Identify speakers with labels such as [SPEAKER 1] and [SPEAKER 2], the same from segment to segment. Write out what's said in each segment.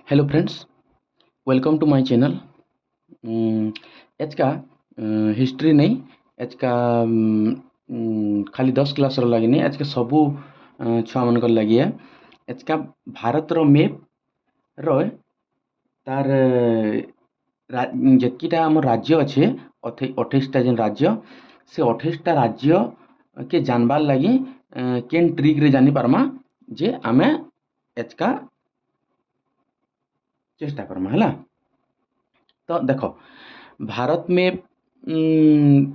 [SPEAKER 1] Hello friends, welcome to my channel. एचका history नहीं, एचका खाली 10 क्लास लगे नहीं, एचका सबू छुआ मन लगे। एचका भारत रो मैप रो तार जितकीटा आम राज्य अच्छे 28टा जेन राज्य से 28टा राज्य के जानबार लगी केन ट्रिक रे जानी पारमा जे आमे एचका चेष्टा करमा है। तो देख भारत में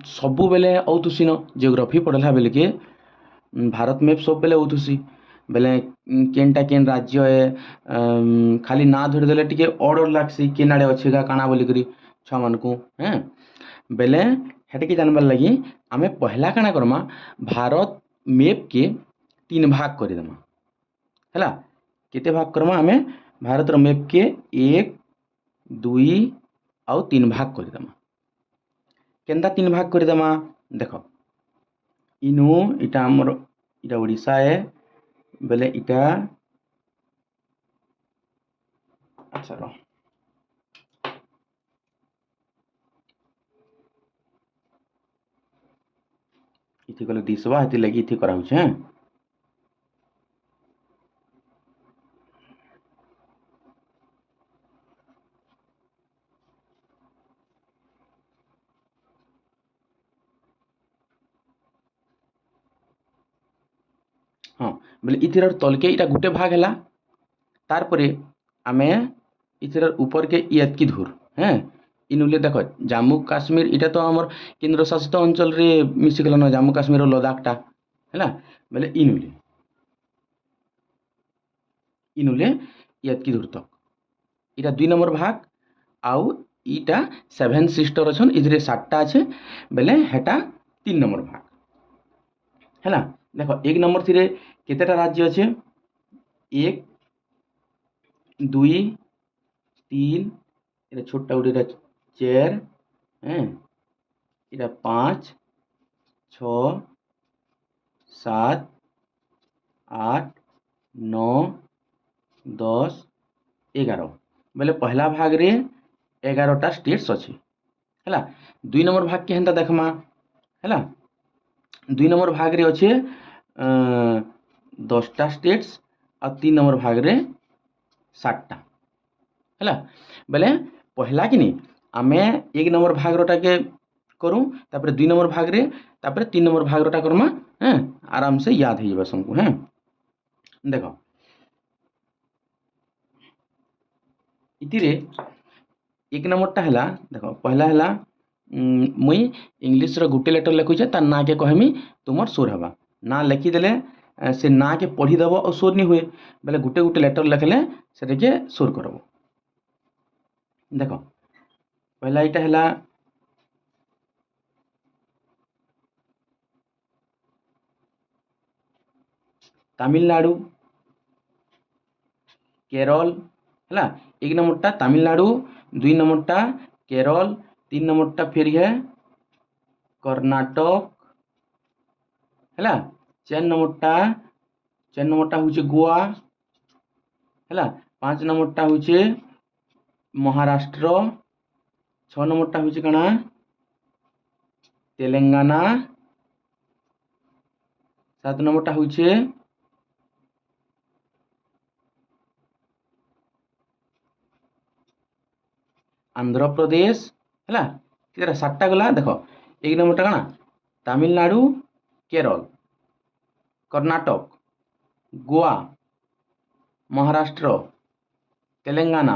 [SPEAKER 1] सबु बेले औतुसी न जियोग्राफी पढ़ला बेले के भारत में सब बेले औतुसी बेले केनटा केन राज्य है खाली ना धरि देले टिके ऑर्डर लागसी केन आड़े अच्छे का काना बोली करी छुआ मान को हैं बेले हेटे के जानबार लगी आमे पहला काना करमा भारत मैप के 3 भाग कर देमा हैला। केते भाग करमा आमे भारत रो मैप के 1 2 आउ 3 भाग कर देमा। केनता 3 भाग कर देमा देख इनु इटा हमर इटा ओडिशा है बेले इटा अच्छा रो इथि गले दिसवा हेति लगी इथि करा होछ हैं। हाँ बोले इथिर तलके इटा गुटे भाग हैला तार परे आमे इथिर ऊपर के इतकी धूर हैं इनुले देख जम्मू काश्मीर इटा तो हमर केंद्र शासित अंचल रे मिसी गलन जम्मू काश्मीर और लद्दाख टा हैला बोले इनुले इतकी दूर तक इटा 2 नंबर भाग आउ इटा 7 सिस्टर अछन इधरे 7टा আছে बेले हेटा 3 नंबर भाग हैला। देखो 1 नंबर थिरे केतेटा राज्य আছে 1 2 3 এটা ছোটটা উঠে 4 হ্যাঁ এটা 5 6 7 8 9 10 11 बोले पहला भाग रे 11टा स्टेट्स अच्छी है। 2 नंबर भाग के हेन्ता देखमा है 2 नंबर भाग रे अच्छे 10टा स्टेट्स और 3 नंबर भाग रे 7टा है। बोले पहला कि नहीं आमे 1 नंबर भाग रोटा के करूँ तापर 2 नंबर भाग रे तापर 3 नंबर भाग रोटा करमा हैं आराम से याद हो जाबा सबको हैं। देखो इतिरे 1 नंबर टा हैला देखो पहला हैला मुई इंग्लिश रो गुटे लेटर लिखुचे तार ना के कहमी तुमर सुर हवा ना लिखी देले से ना के पढ़ी देबो और सुर नहीं हुए बेले गुटे गुटे लेटर लिखले से के सुर करबो। देखो पहला इटा हैला तमिलनाडु केरल है 1 नंबर टा तमिलनाडु 2 नंबर टा केरल 3 नंबर टा फिर है कर्नाटक है 4 नंबर टा होचे गोवा है 5 नंबर टा होचे महाराष्ट्र 6 नंबर टा होचे कना तेलंगाना 7 नंबर टा होचे आंध्र प्रदेश है केतरा 7टा गला देखो 1 नंबर टा कना तमिलनाडु केरल कर्नाटक गोवा महाराष्ट्र तेलंगाना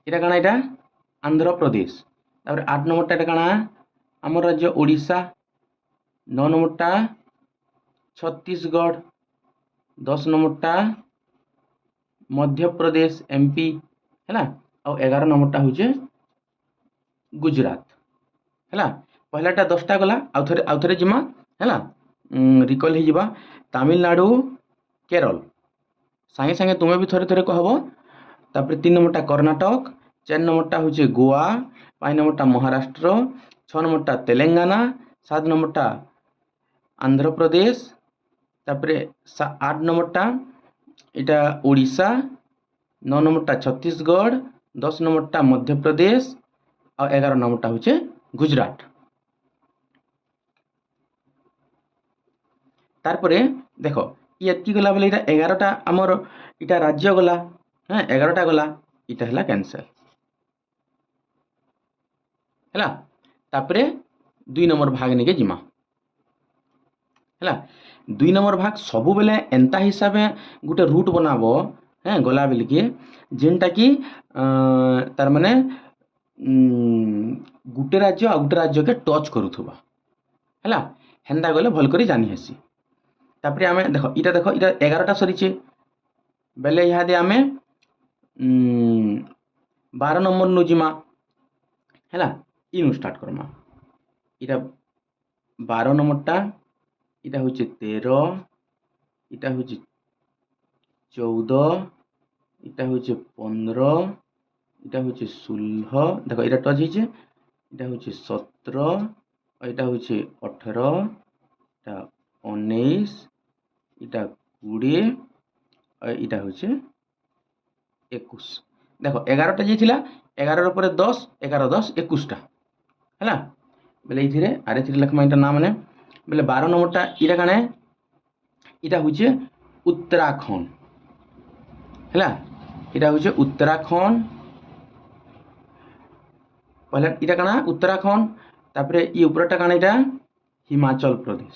[SPEAKER 1] इटा कना इटा आंध्र प्रदेश तापर 8 नंबर टा कना आम राज्य ओडिशा 9 नंबर टा छत्तीसगढ़ 10 नंबर टा मध्य प्रदेश एमपी है और 11 नंबर टा होचे गुजरात है। पहलाटा 10टा गला आउ थरे जिमा है रिकल हो जिबा तमिलनाडु केरल सांगे सांगे तुम्हें भी थोड़े थोड़े कहब तापर 3 नंबर टा कर्नाटक 4 नंबर टा होचे गोवा 5 नंबर टा महाराष्ट्र 6 नंबर टा तेलंगाना 7 नंबर टा आंध्र प्रदेश तापर 8 नंबर टा इटा ओडिशा 9 নম্বরটা ছত্তিশগড়, 10 নম্বরটা মধ্যপ্রদেশ আর 11 নম্বরটা হচ্ছে গুজরাট। তারপরে দেখো এতকি গলা বলে এটা 11টা আমার এটা রাজ্য গলা, হ্যাঁ 11টা গলা, এটা হলা ক্যান্সেল ହେଲା। তাপরে 2 নম্বর ভাগ নিকে জিমা ହେଲା। 2 নম্বর ভাগ ସବୁବେଲେ ଏନ୍ତା ହିସାବେ ଗୋଟେ ରୁଟ୍ ବନାବ, হ্যাঁ গলা বেলকে যেনটা কি তার মানে ଗୋଟେ ରାଜ୍ୟ ଆଉ ଗୋଟେ ରାଜ୍ୟକେ ଟଚ୍ କରୁଥିବା ହେଲା, ହେନ୍ତା ଗଲେ ଭଲ କରି ଜାନି ହେସି। ତାପରେ ଆମେ ଦେଖ ଇଟା 11ଟା ସରିଛେ ବେଲେ ଇହାଦେ ଆମେ 12 নম্বর নୁ জিমা ହେଲା। ইনু স্টার্ট করমা। এটা 12 নম্বরটা, এটা হচ্ছে 13, এটা হচ্ছে 14, এটা হচ্ছে 15, এটা হচ্ছে 16, দেখো এটা টচ হয়েছে, এটা হচ্ছে 17, এটা হচ্ছে 18, এটা 19, এটা 20, আর এটা হচ্ছে 21। দেখো 11টা যে ଥିଲା 11 উপরে 10, 11 10 21টা ହେଲା। বেলে এইথিরে আরেথিরে লেখমা এটা না মানে বেলে 12 নম্বরটা এটা কানে এটা হচ্ছে উত্তরাখণ্ড ହେଲା। এটা হচ্ছে উত্তরাখণ্ড, পহলে এটা কানা উত্তরাখণ্ড, তারপরে ই উপরটা কানা এটা হিমাচল প্রদেশ,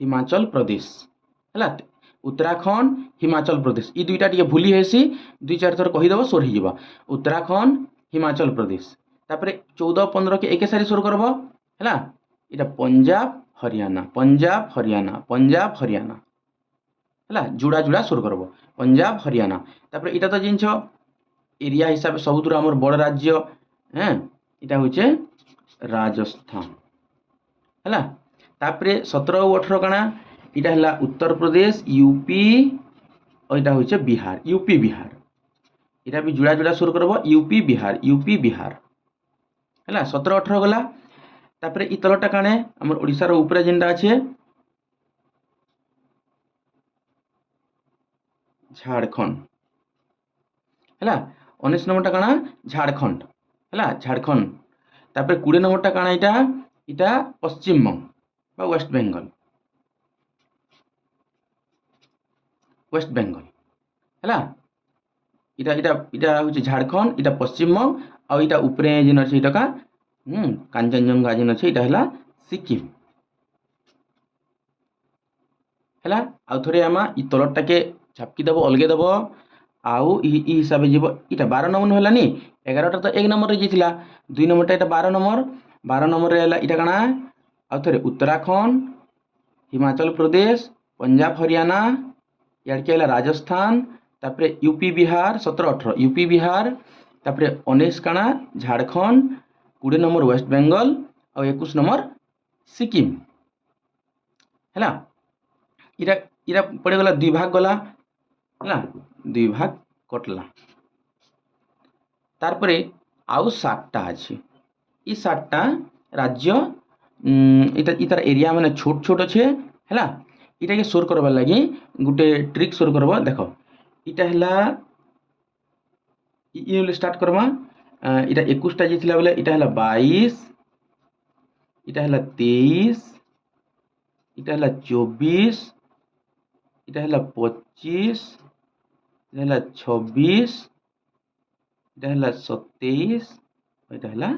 [SPEAKER 1] হিমাচল প্রদেশ ହେଲା। উত্তরাখণ্ড হিমাচল প্রদেশ ই দুইটা টিকে ভুলি হেসি, 2-4 থর কহিদেব সোর হইଯିବ। উত্তরাখণ্ড হিমাচল প্রদেশ, তারপরে 14 15 কে একে সারি সোর করব ହେଲା। এটা পঞ্জাব হরিয়ানা, পঞ্জাব হরিয়ানা, পঞ্জাব হরিয়ানা ହେଲା, জুড়া জুড়া সোর করব পঞ্জাব হরিয়ানা। তারপরে এটা তো জিনিস এরিয়া হিসাবে ସବୁଠୁ আমার বড় রাজ্য, হ্যাঁ এটা হচ্ছে রাজস্থান ହେଲା। তারপরে 17 ଆଉ 18 কাଣା এটা হলা উত্তরপ্রদেশ, ইউপি, ওইটা হচ্ছে বিহার, ইউপি বিহার। এটা বি জুড়া জুড়া সুর করব ইউপি বিহার, ইউপি বিহার ହେଲା। 17 18 গলা। তারপরে ই তলটা কাণে আমার ওড়িশার উপরে যেটা আছে ঝাড়খণ্ড ହେଲା। 19 নম্বরটা কাଣା ঝাড়খণ্ড ହେଲା, ঝাড়খণ্ড। তারপরে 20 নম্বরটা কাଣା এটা এটা পশ্চিমবঙ্গ বা ওয়েস্ট বেঙ্গল, ওয়েস্ট বেঙ্গল ହେଲା। এটা এটা এটা হচ্ছে ঝাড়খণ্ড, এটা পশ্চিমবঙ্গ, আর এটা উপরে যেন আছে এটা কাঞ্চনজঙ্ঘা যেন আছে এটা হলা সিকিম ହେଲା। ଆଉ ଥରେ ଆମେ ଇ ତଲଟାକେ ଝାପକି ଦେବ ଅଲଗେଇ ଦେବ, ଆଉ ଇ ହିସାବେ ଯିବ। ଇଟା 12 নম্বর ହେଲାନି, 11ଟା ତ 1 নম্বରରେ ଯାଇଥିଲା, 2 নম্বরটা এটা 12 নম্বর, 12 নম্বরে ହେଲା ଇଟା କାଣା ଆଉ ଥରେ ଉତ୍ତରାଖଣ୍ଡ, হিমাচল প্রদেশ, পঞ্জাব হরিয়ানা, ইয়াড়কে ହେଲା রাজস্থান, তারপরে ইউপি বিহার 17 18 ইউপি বিহার, তারপরে 19 কাଣା ঝাড়খণ্ড, 20 নম্বর ওয়েস্ট বেঙ্গল, আর 21 নম্বর সিকিম ହେଲା। ইটা ইটা পড়ে গলা 2 ভাগ গলা ହେଲା, 2 ভাগ কটলা। তারপরে আউ 7টা আছে, ই 7টা রাজ্য এটা ইতার এরিয়া মানে ছোট ছোট আছে ହେଲା। এটাকে সোর করবার লাগি গোটে ট্রিক সোর করব। দেখো এটা হলা ইউলে স্টার্ট করবা, এটা 21টা যে ଥିଲା বলে এটা হলা 22, এটা হলা 23, এটা হলা 24, এটা হলা 25, এটা হলা 26, এটা হলা 27, এটা হলা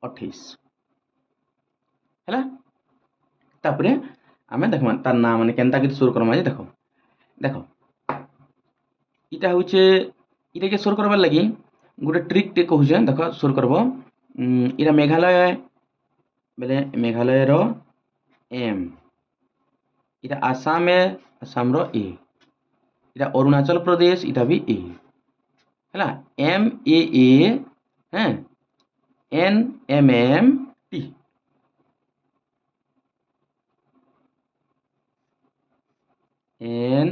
[SPEAKER 1] 28 ହେଲା। তারপরে আমি দেখো তার না মানে কেনতা করে সোর করমা যে দেখো দেখো এটা হচ্ছে এটাকে সোর করবার লাগি গোটে ট্রিকটে কହୁছে। দেখো সোর করব, এটা মেঘালয় বেলে মেঘালয়র এম, এটা আসামে আসামর এ, এটা অরুণাচল প্রদেশ এটা বি এ ହେଲା। এম এ এ, হ্যাঁ N M M T, N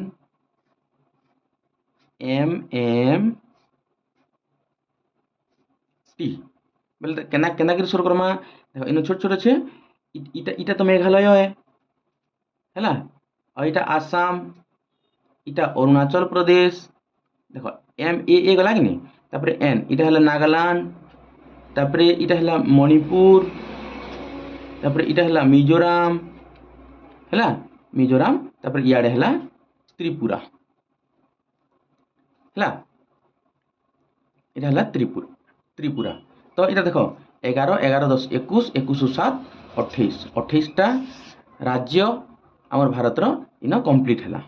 [SPEAKER 1] M M T বলে কেনা কেনা করে সোর করমা। দেখো এনে ছোট ছোট আছে, এটা এটা তো মেঘালয় ହେଲା, আর এটা আসাম, इटा अरुणाचल प्रदेश देख एम ए गला कि नहीं तापर एन इटा है नागालैंड तापर इटा है मणिपुर तापर इटा है मिजोराम है मिजोराम तापर इयाडे है त्रिपुरा है इटा है त्रिपुरा त्रिपुरा तो इटा देख 11 11 10 21 21 7 28 28टा राज्य आमर भारतर इन कंप्लीट है।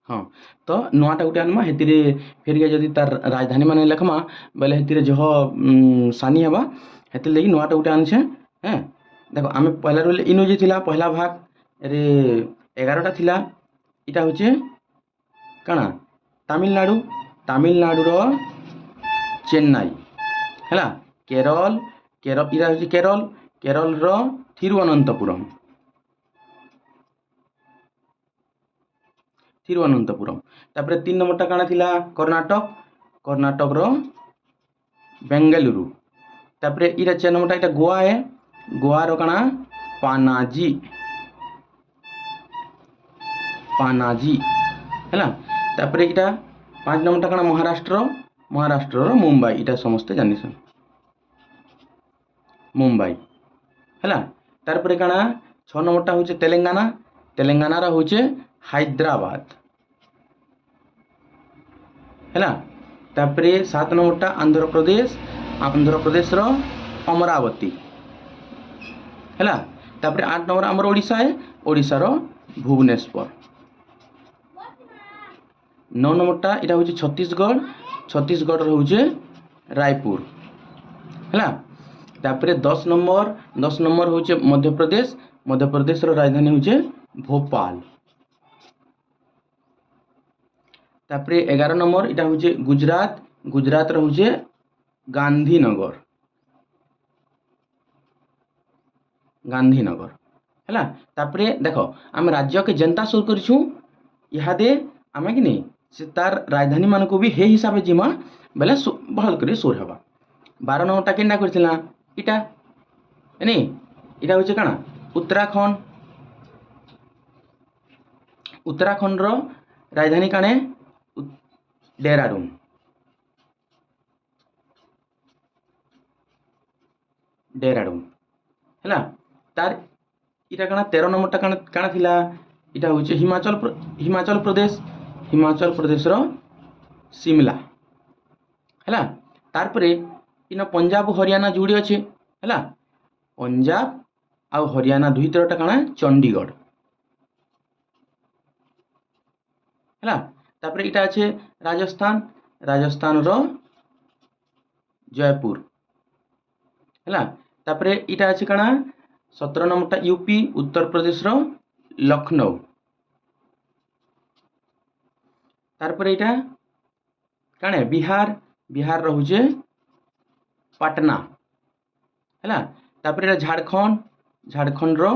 [SPEAKER 1] हाँ तो नुआटा गोटे आनमा हेतिरे फिर जदि तार राजधानी माने लिखमा बेले हेतिरे जह सानी हेबा हेतिर लगी नुआटा गोटे आनछे हैं। देखो आमे पहला रोले इनु जे थिला पहला भाग रे 11टा थिला इटा होचे काना तमिलनाडु तमिलनाडु रो चेन्नई हैला केरल केरल इटा होचे केरल केरल रो थिरुवनंतपुरम थिरुवनंतपुरम तापर 3 नंबरटा काना थिला कर्नाटक कर्नाटक रो बेंगलुरु तापर इटा 4 नंबरटा इटा गोवा है गोवा रो काना पानाजी पानाजी हैला तापर इटा 5 नंबरटा काना महाराष्ट्र महाराष्ट्र रो मुंबई इटा समस्त जानिसन मुंबई हैला तापर काना 6 नंबरटा होचे तेलंगाना तेलंगाना रा होचे हैदराबाद हैला तापर 7 नंबरटा आंध्र प्रदेश रो अमरावती हैला तापर 8 नंबर हमर ओडिशा है ओडिशा रो भुवनेश्वर 9 नंबरटा इटा होचे छत्तीसगढ़ छत्तीसगढ़ रो होचे रायपुर हैला तापर 10 नंबर होचे मध्य प्रदेश रो राजधानी होचे भोपाल तापर 11 नंबर इटा होचे गुजरात गुजरात रो होचे गांधीनगर गांधीनगर हैला तापर देखो आम राज्य के जनता सोर करछु इहादे आमे कि नहीं से तार राजधानी मान को भी हे हिसाब से जिमा बेले भल करे सोर हवा 12 नंबरटा केनडा करथिला इटा नहीं इटा होचे काना उत्तराखंड उत्तराखंड रो राजधानी काने डेहराडून डेहराडून हैला तार इटा काना 13 नंबरटा काना थिला इटा होचे हिमाचल प्रदेश रो शिमला हैला तार परे इन पंजाब हरियाणा जोड़ी अच्छे हैला पंजाब आ हरियाणा दुई तरटा काना चंडीगढ़ हैला तापर इटा अच्छे राजस्थान रो जयपुर हैला तापर इटा अच्छे काना 17 नंबरटा यूपी उत्तर प्रदेश रो लखनऊ तारपर इटा काने बिहार रो होचे पटना हैला तापर इटा झारखंड रो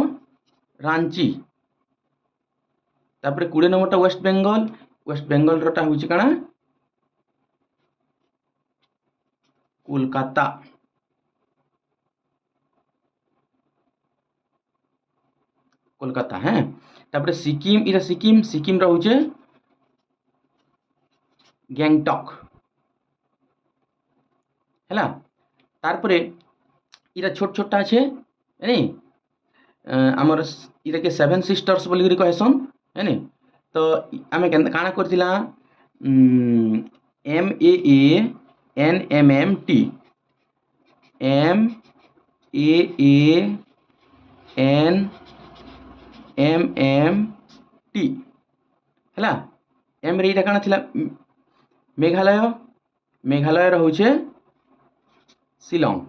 [SPEAKER 1] रांची तापर 20 नंबरटा वेस्ट बेंगल रोटा होचे काना कोलकाता है तापर सिक्किम रो होचे गैंगटॉक हैला तारपरे इरा छोट छोटा अच्छे नहीं आमर इरा के 7 सिस्टर्स बोली कहसन है नहीं तो आमे काना करथिला MAANMMT MAANMMT हैला एम रे इटा काना थिला मेघालय रोचे शिलंग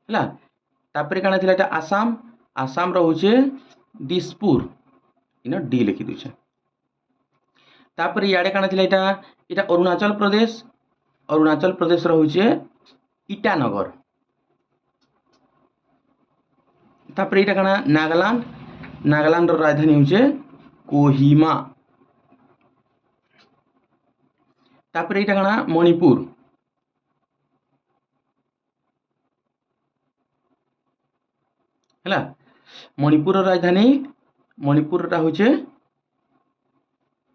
[SPEAKER 1] हैला तापर काना थिला एटा आसाम रोचे दिसपुर इन डी लिखि दुचे तापर याडे काना थिला एटा अरुणाचल प्रदेश रोचे ईटानगर तापर एटा काना नागालैंड रो राजधानी होचे कोहिमा तापर एटा काना मणिपुर है। मणिपुर राजधानी मणिपुरटा हूँ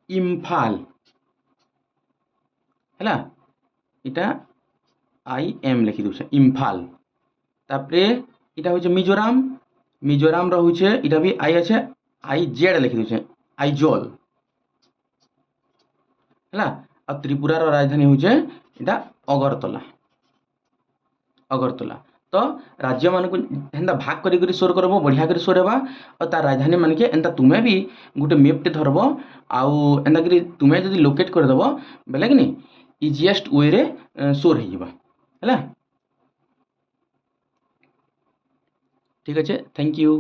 [SPEAKER 1] इम्फाल है। इटा IM लिखि दूचे इम्फाल। तापरे इटा हूँ मिजोराम। मिजोराम रोचे इटा भी आई अच्छे IZ लिखि दूचे आइजोल है। और त्रिपुरार राजधानी हूँ इटा अगरतला अगरतला। तो राज्य मान को एंता भाग करी सोर करब बढ़िया कर सोर हेबा और तार राजधानी मान के एंता तुम्हें भी गोटे मैपटे धरब आउ एंता करी तुम्हें जदि लोकेट करदेव बेले कि नहीं इजिएस्ट वे रे सोर है। ठीक अच्छे, थैंक यू।